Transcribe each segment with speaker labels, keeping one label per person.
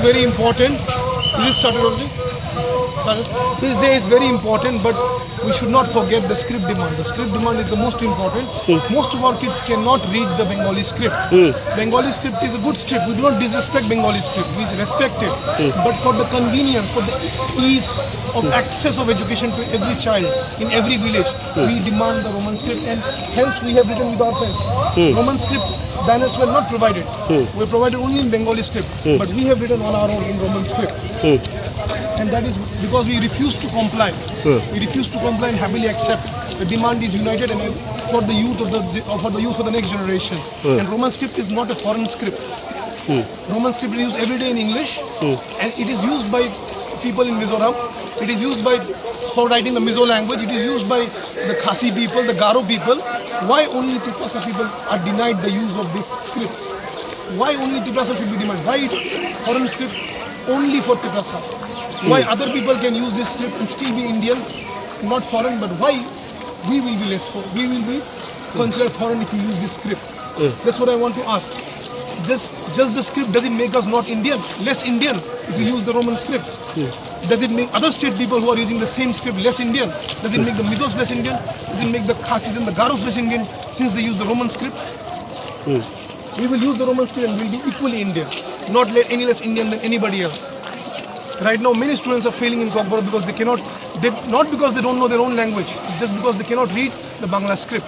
Speaker 1: is very important. Is it started already? This day is very important, but we should not forget the script demand. The script demand is the most important. Most of our kids cannot read the Bengali script. Bengali script is a good script. We do not disrespect Bengali script. We respect it. But for the convenience, for the ease of access of education to every child in every village, we demand the Roman script, and hence we have written with our pens. Roman script banners were not provided. We provided only in Bengali script, but we have written on our own in Roman script. And that is because we refuse to comply. We refuse to comply and happily accept. The demand is united and for the youth of the next generation. And Roman script is not a foreign script. Roman script is used every day in English, and it is used by people in Mizoram. It is used for writing the Mizo language. It is used by the Khasi people, the Garo people. Why only Tiprasa people are denied the use of this script? Why only Tiprasa should be denied? Why foreign script only for Tiprasa? Why other people can use this script and still be Indian, not foreign, but why we will be we will be considered foreign if we use this script? That's what I want to ask. Just the script doesn't make us not Indian, less Indian if we use the Roman script. Does it make other state people who are using the same script less Indian? Does it make the Mizos less Indian? Does it make the Khasis and the Garos less Indian since they use the Roman script? We will use the Roman script and we'll be equally Indian, not any less Indian than anybody else. Right now, many students are failing in Kokborok because they cannot, not because they don't know their own language, just because they cannot read the Bangla script.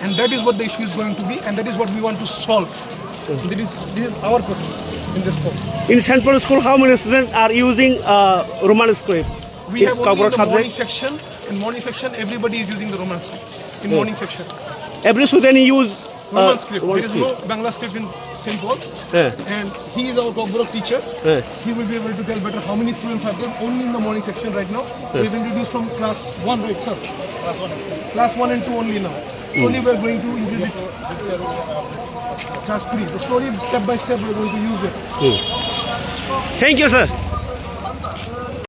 Speaker 1: And that is what the issue is going to be, and that is what we want to solve. This is our purpose in this form.
Speaker 2: In St. Paul School, how many students are using Roman script?
Speaker 1: We have only in the morning section. In morning section, everybody is using the Roman script. In morning section.
Speaker 2: Every student use
Speaker 1: Roman script. There is no Bangla script in St. Paul's. And he is our Kokborok teacher. He will be able to tell better how many students are there only in the morning section right now. We have introduced from class 1, right, sir? Class 1 and 2 only now. Slowly we are going to increase it. Class 3. So slowly, step by step, we are going to use it.
Speaker 2: Thank you, sir.